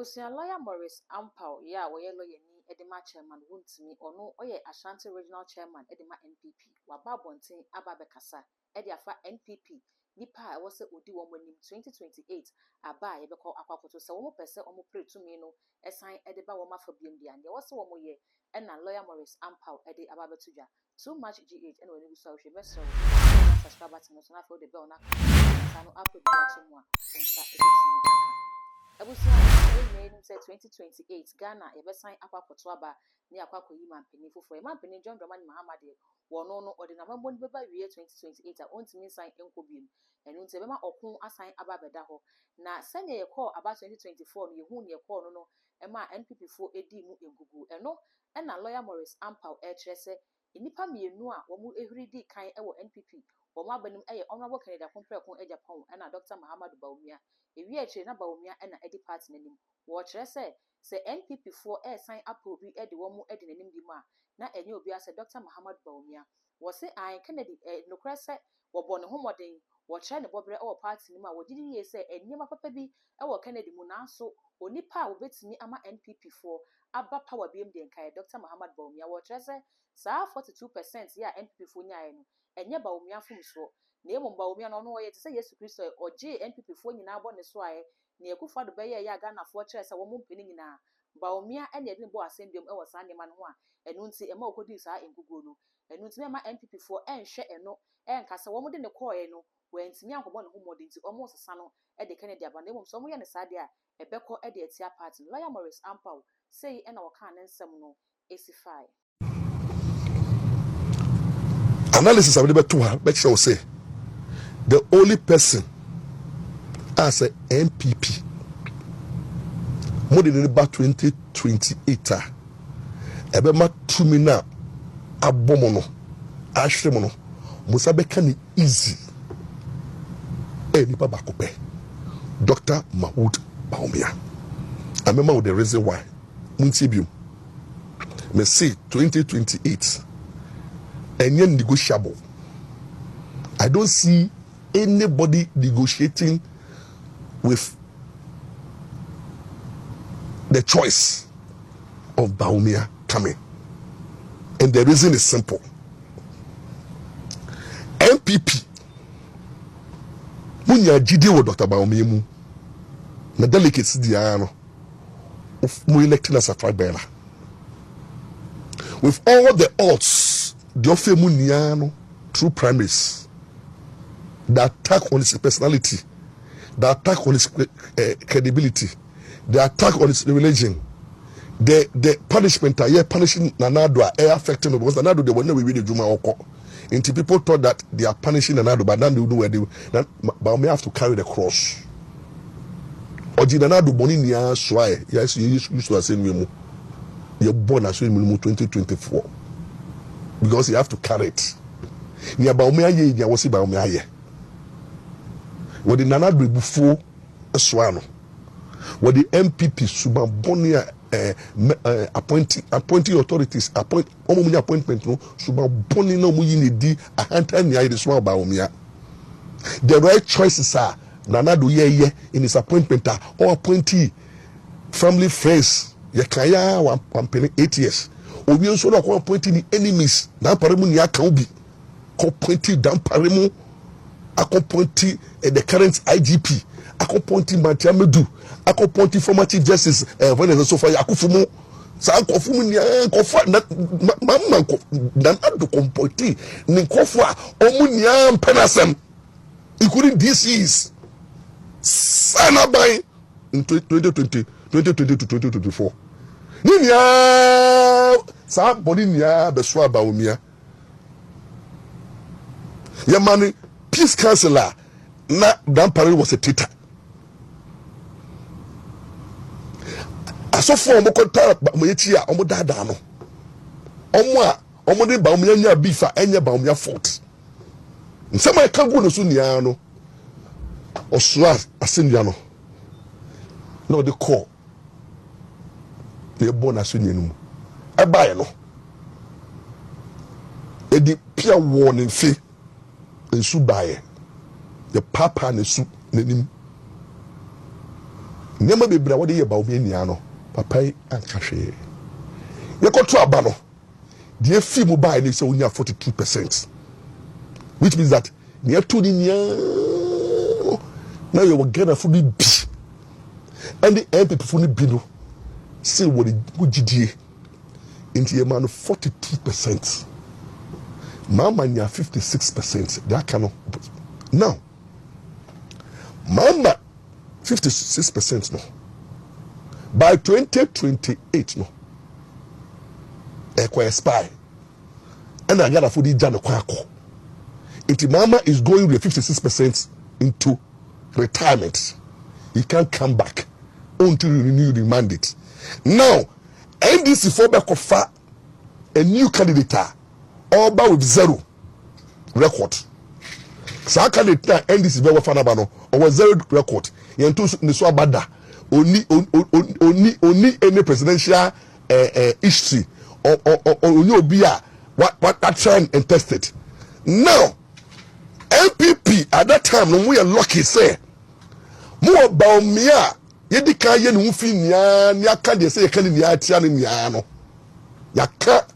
Ebusia lawyer Maurice Ampaw ya we lawyer ni edema chairman wuntimi ono oye Ashanti regional chairman edema NPP waba bonten aba bekasa ede afa NPP nipa a wose odi wo manim 2028 aba ye beko akwakoto se wo mo pese o mo pretumi no esan ede ba wo mafa biem dia ne wose wo mo ye na lawyer Maurice Ampaw ede aba betudwa too much GH ene woni biso hwe meso subscribe button no na for the bell na sanu upload video chimwa onsa editimi aka Ebusia name say 2028 Ghana ebesan akwakoto aba ni akwakoyi mampeni fofo mampeni John Dramani Muhammad wono no ode na mambo ni beba wie 2028 a ontimi san enkobiem enu nte bema okun asan aba beda ho na sene ye call aba 2024 no ye hu ne ye call no ema NPP fo edi mu egugu eno na lawyer Maurice Ampaw kyerese enipa mienu a wo mu ehuridi kan ewo NPP wo ma banim eye honorable Canada komprekon Agyapong na Dr. Muhammad Baumia ewi akire na Baumia na edi party nanim wo kyerese se NPP fo sign up obi edi wo mu edi nanim di ma na enye obi ase Dr. Muhammad Baumia wo se an Kennedy no krese wo bɔ ne homoden wo kyerɛ ne bɔbrɛ ɛwɔ party nim a wo gidi ye se enyema papa bi ɛwɔ Kennedy mu nanso onipa a obetimi ama NPP fo aba power biem den kai Dr. Muhammad Baumia wo kyerɛ saa 42% ya NPP fo nyae no enye Baumia fom so na emu Baumia no no ye te se Yesu Kristo oje NPP fo nyina bɔ ne so aye na ekufa do bɛyɛ ya Ghana fo kyerɛ se wo mo mpeni nyina Baumia ene de bo asɛmbiem ɛwɔ saa nema no ho a enu nti ema okodi saa engugu no enu nti ema NPP fo enhwɛ eno enkasa wo mo de ne kɔɔ no wantimi ankɔbɔ ne ho mɔden nti ɔmo sesa no de Kennedy aba na emu so mo yɛ ne saa de a ebɛkɔ de atia party lawyer Maurice Ampaw say na wɔka ne nsɛm no esify analysis of the better make sure say the only person as a NPP more than about 2028 ebe ma tumi na abomo no ahwemo no musa beka ni easy nipa bakope Dr. Mahmoud Baumia amema with the reason why muntibium me say 2028 and negotiable. I don't see anybody negotiating with the choice of Baumia coming. And the reason is simple. MPP munya jide wo Dr. Baumia mu na delegates di ano of mu electing as a tribal. With all the odds the Ofemuniano through primaries, the attack on his personality, the attack on his credibility, the attack on his religion, the punishment punishing Nanado affecting him because Nanado they were never really Juma Oko. Until people thought that they are punishing Nanado, but now they know where but may have to carry the cross. Oji Nanado Boninia Swai, yes, you used to say you're born as 2024. Because you have to carry it. Ni Baumia ye ya wasi Baumia ye. What the Nanado before Swano. What the MPP suba bonia appointing authorities appoint omunya appointment no suba boni no muyini di ahanta ni ayi Swano Baumia. The right choices are Nanado ye in his appointment or appointee family friends ye kaya one penny 8 years. Obi nso na ko appointing the enemies na paremu ni aka obi ko appointing dan paremu appointing the current IGP appointing Matiamedu appointing former chief justice when is so far akufumu sa akufumu ni kofa na mama na ado appointing ni kofa omu ni ampenasem including DCs sana by in 2020 to 2024 ninya somebody nya beswa Baumia ya mani peace councilor na Dan Parry was a traitor asofo omo konta moyechi a omo dada no omo de Baumia nya bifa enye Baumia fault nsema e kan go no so nia no osua asenua no no the call the bonus union eba no e di pia warning fe ensu bae the papa ne su nanim Nema be bra what ye ba obi nia no papa anka hwe ye koto aba no the fee mobile ni say onya 42%, which means that near to the nia now you will get a fully b and the MPP fully bino still what GDA into a man 42%, mama near 56%. That cannot now mama 56% no. By 2028 no. Ekwa spy. And I got for the jano kwako. If mama is going with 56% into retirement, he can't come back until you renew the mandate. Now, NDC for back of a new candidate all about with 0 record. So candidate NDC be wafana bano or 0 record. Yentu niswa bada only any presidential history or obia what that trend and tested. Now MPP at that time no we are lucky say more baumia yedika ye no fi nia nia ka de say ka nia atia nia no yaka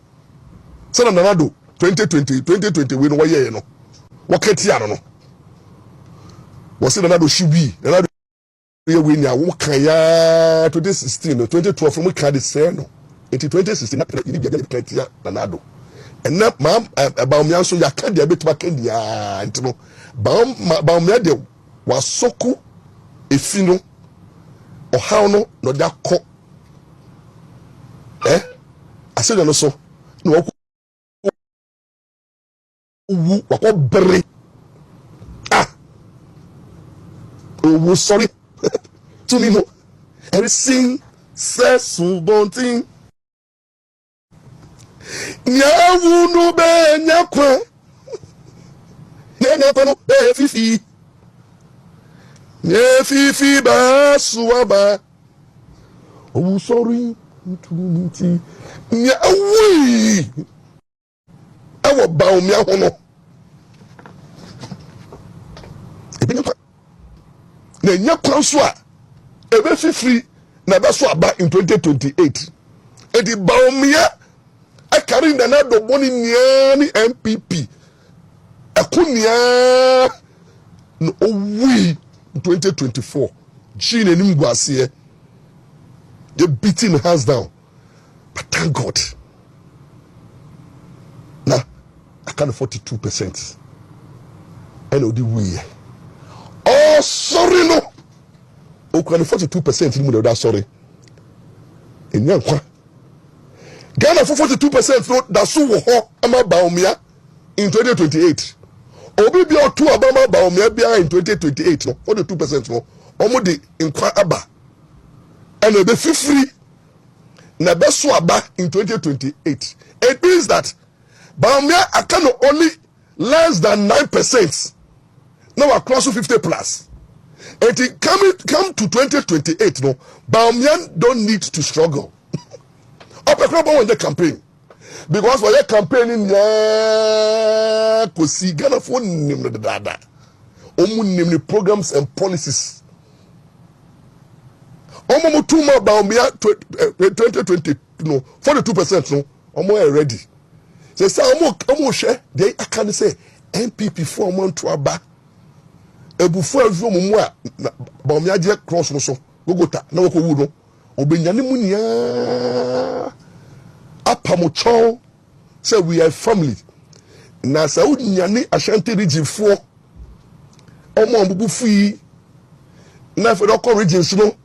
say na nanado 2020 we no waye no wakatia no wose nanado shibi nanado ye we nia wo kan ya 2016 no 2012 from we ka de say no into 2016 na ni bia de katia nanado and na baumia so yaka de betuma kandia ntino baumia de wasoku efino o how no da ko ase no so no wu wako bere oh sorry to me no everything says so bonting nyawu no be nyakwa nyakwa no be fifi fifi ba suaba oh sorry to me nyawu awo ba omi ahono ebi na nyakwa so a ebe fifi na be so aba in 2028 edi ba omi carrying the nado boni niani MPP akunia no we 2024 Gene nim guase they beating hands down, but thank God now I can 42% and odi we oh sorry no o can 42% ni mo da sorry enyankwa Ghana for 42% no that's so ama baumia in 2028. Obi bi otu abama baumia bia in 2028 no 42% no omo de nkwa aba and e be free na be so aba in 2028. It means that baumia can only less than 9%. Now across 50 plus. And it come to 2028 no baumia don't need to struggle. Up a crop on the campaign because for your campaigning, yeah, because see, Ghana phone name the dada, name programs and policies. Omo 2 more about me 2020, no 42% no, omo ready. Say omo share. They can say MPP 4 months to aba. Ebufu azu omo a ba omo aje cross no so gogota na wako wu no. Obenyane munia apamocho say we are family na sa unyane Ashanti region 4 omo mbubu fi na fe do regions no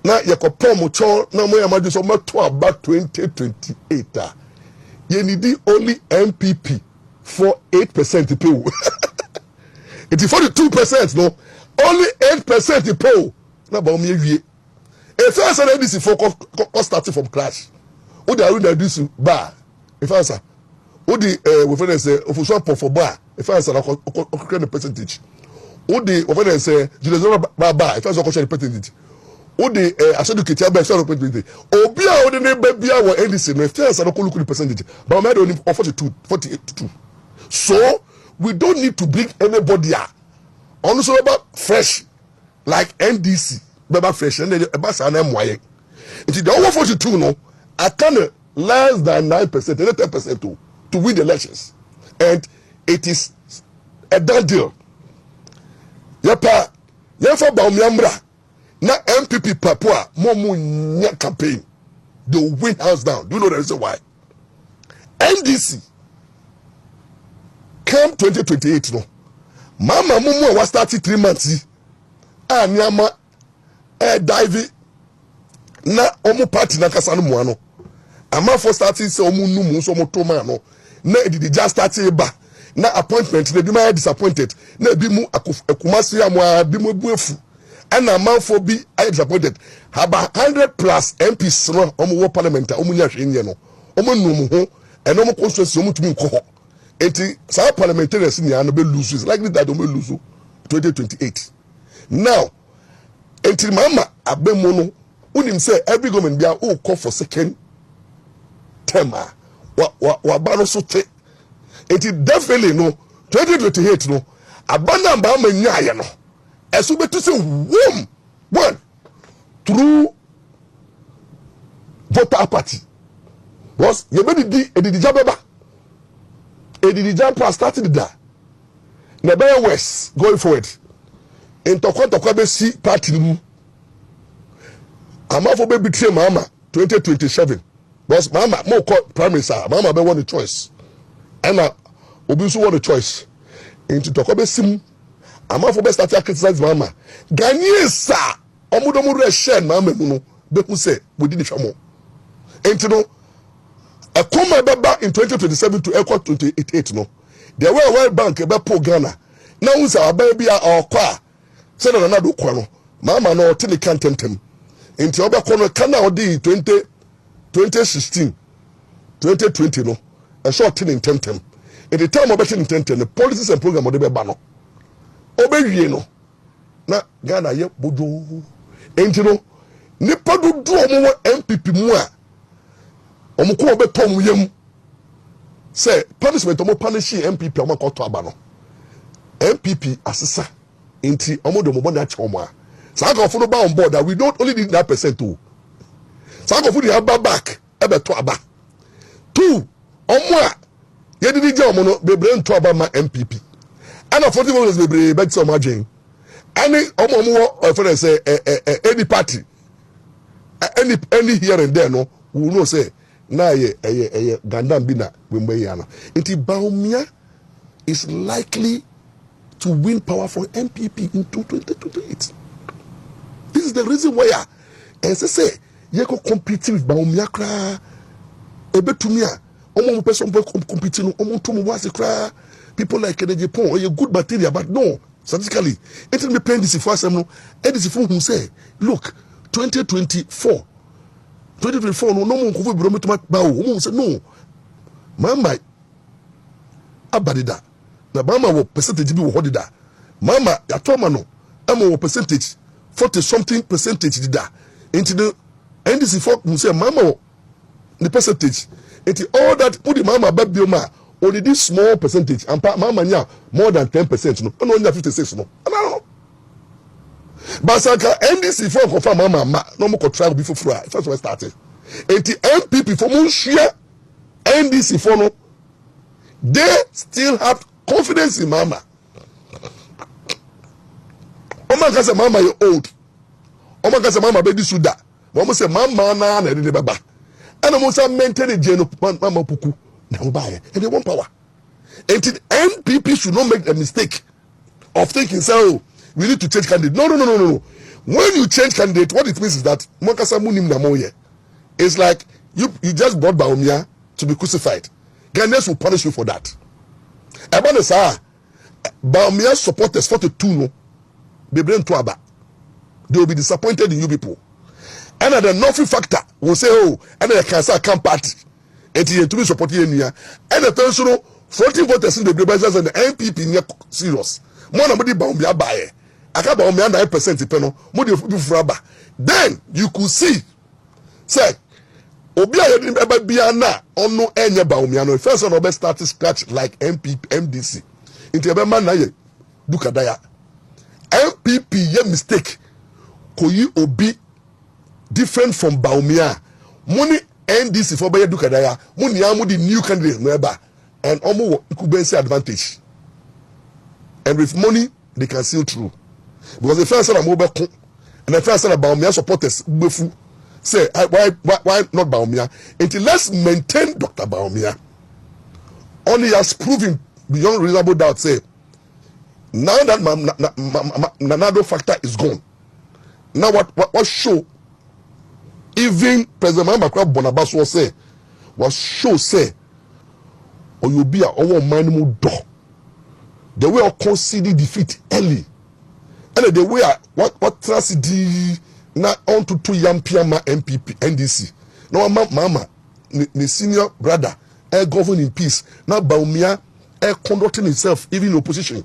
na yakopom mocho na mo yamadu so mato aba 2028 ye need only MPP for 8% poll it is 42% no only 8% poll na ba omo ewie. If I say this is for starting from crash, who they are this bar? If I say, who the we friend say of swap for bar? If I say the percentage, who the we friend say bar? If I say the percentage, who the I said the kitchen bar? Sorry, percentage. Obia who the neighbor bia wa NDC. If I say look the percentage, but I'm only 48 So we don't need to bring anybody out. Also about fresh like NDC. beba fresh and the basa na mwaye. It the over 42 no, I can less than 9%, 10% to win the elections. And it is a done deal. Yapa Baumyambra na MPP Papua momu nya campaign. They will win hands down. Do you know the reason why? NDC come 2028 no. Mama mumu was started 3 months. Nyama dive na omu party na kasano muano. Ama for starting se omu numu so omu toma no. Na edidi just started ba. Na appointment na bi ma disappointed. Na bi mu akumasi ya mwa bi mu buefu. And a man for be I disappointed. Haba 100 plus MPs no omu wo parliament omu nya hwenye no. Omu numu ho and omu constituency omu tumi nko ho. Enti sa parliamentarians ni ano be lose. It's likely that omu lose 2028. Now, enti mama abemo no unim say every government bia o call for second term wa ba no so te. Enti definitely no 2028 no abana ba ma nya no. Esu betu say one through voter party was you be di edidija beba edidija plus started da na be west going forward in tokwa be si party mu amafo be betray mama 2027 was mama mo call prime minister mama be want the choice and obi so want the choice into tokwa be sim amafo be start to criticize mama Ghanaians omudomu re share mama mu no be hu say we did the enti no a come beba in 2027 to equal 2028 no there were World Bank be po Ghana na hu say ababi a okwa say na do kwa no mama no tele kantentem enti obekọ no kana odi 2016 2020 no a short tele tentem at the time obekọ tentem the policies and program odi be ba no obewie no na Ghana ye bojo enti no nipa do omo MPP mu a omo ko obeto mu yam say punishment omo punish MPP omo ko to aba no MPP asesa enti omo do mo bona che omo a sa ka ofo ba on board that we don't only need that percent too sa ka ofo dey have back ebeto aba two omo a ye didi je omo no bebre nto aba ma MPP and of 40 minutes bebre bet so margin any omo for say any party any here and there no we know say na ye gandam bi na wembe ya no enti Baumia is likely to win power from MPP in 2028. This is the reason why as I say you go compete with Baumia kra ebetumi a omo person compete no omo to mo wase kra people like Agyapong or you good material but no statistically it will be paying this for some no this for who say look 2024 no mo ko bro metuma ba o say no mama abadida na mama wo percentage bi wo hodida mama ya toma no am wo percentage 40 something percentage dida into the NDC for who say mama wo the percentage into all that put the mama babio ma only this small percentage and mama nya more than 10% no nya 56 no no basaka NDC for confirm mama ma no mo ko try before fura first we started enti MPP for mo share NDC for no they still have confidence in mama Oma ka say mama you old Oma ka say mama be di suda mo say mama na de baba and mo say maintain the mama puku na mo buy and they want power enti MPP should not make a mistake of thinking say oh we need to change candidate. No. When you change candidate, what it means is that it's like you just brought Baumia to be crucified. Ghanaians will punish you for that. Baumia supporters 42 no. They will be disappointed in you people. And the nothing factor will say, oh, and the cancer come party. And to be supporting you. And the person 14 voters in the Brabazas and the MPP near serious. More than Baumia buy. I can't buy 9% penal. Then you could see, say, Obia ever be na on no any Baumiano. First one of started scratch like MDC. Into a man na ye Dukadaya. MPP ye mistake. koyi obi different from Baumia. Money NDC for Bayer Dukadaya, money amu the new candidate member, and almost incumbency advantage. And with money, they can see through. Because the first time I'm over, and the first time Baumia supporters, Bufu, say, why not Baumia? Until let's maintain Dr. Baumia. Only has proven beyond reasonable doubt, say, now that Nanado factor is gone. Now what show? Even President Mamakra Bonabas was show say, or you be a over minimum door. The way of conceding defeat early, and the way what trust the na on to 2 young PMA MPP NDC. Now mama, the senior brother, govern in peace. Now Baumia, conducting himself even in opposition,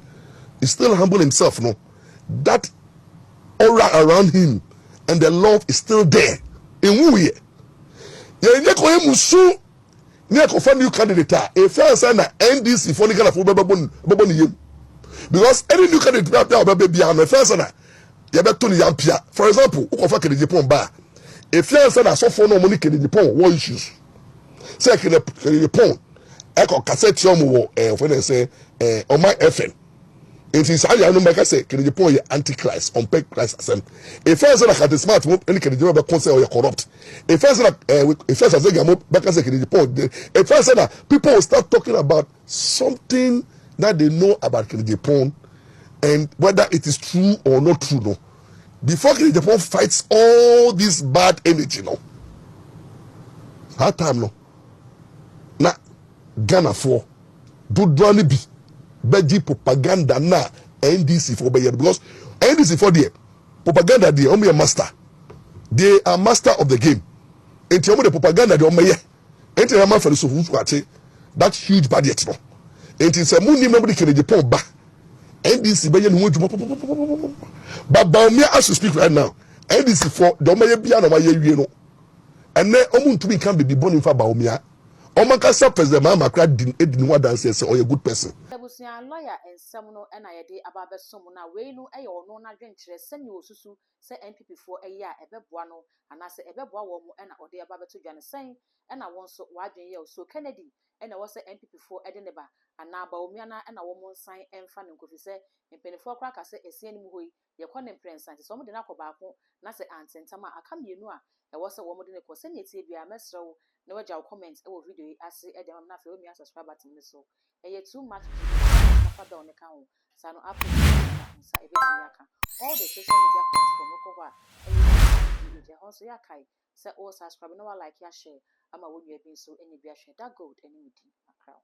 he still humble himself. No, that aura around him and the love is still there. In who ye? Ye ko emusu ne ko fa new candidate e fa say na NDC for Ghana for bebo ni yem. Because any new candidate be bia na fa say na ye beto ni yampia. For example, who ko fa Agyapong ba e fa say na so for no money Agyapong what issues. Say Agyapong e ko cassette yo mo for dem say on my FM. It is I know make say Agyapong ye antichrist on pay Christ assem. If first that at the smart move any Agyapong be concern or corrupt. If first that if first say Agyapong make say Agyapong. If first that people will start talking about something that they know about Agyapong and whether it is true or not true no. Before Agyapong fights all this bad energy no. That time no. Na Ghana for do drani be beji propaganda na NDC for Bayer because NDC for the propaganda they only a master. They are master of the game. And the propaganda they only and the man for the so that huge budget no. And it's a money memory can Agyapong ba NDC Bayer no but Baumia as to speak right now NDC for the only bia na waye no. And then omuntu bi can be born in for Baumia. Omakasa President Mamakra didn't want to say or a good person. Abusia lawyer and Samuno and I did about the Somuna, Wayno, a or no adventure, send you Susu, say NPP for a year, a bebuano, and I say a bebuano, and or the Ababa to Jan saying, and I want so wide so Kennedy, and I was a NPP for Edineba, and now Baumiana and a woman sign and fan and coffee say, and penny for crack, I say a CN Mui, your connen prince, and some of the Nakobaco, Nasa aunt and Tama, I come you know, I was a woman in a cosenity, be a mesro. No jaw comments e wo video yi ase e dem na fe o mi subscribe button ni so e too much na fa da on ka ho sa no app sa e be aka all the social media platform ko kwa e je ho so ya kai say o subscribe no like ya share ama wo nua bi so eni bi ahwe that gold eni wudi akra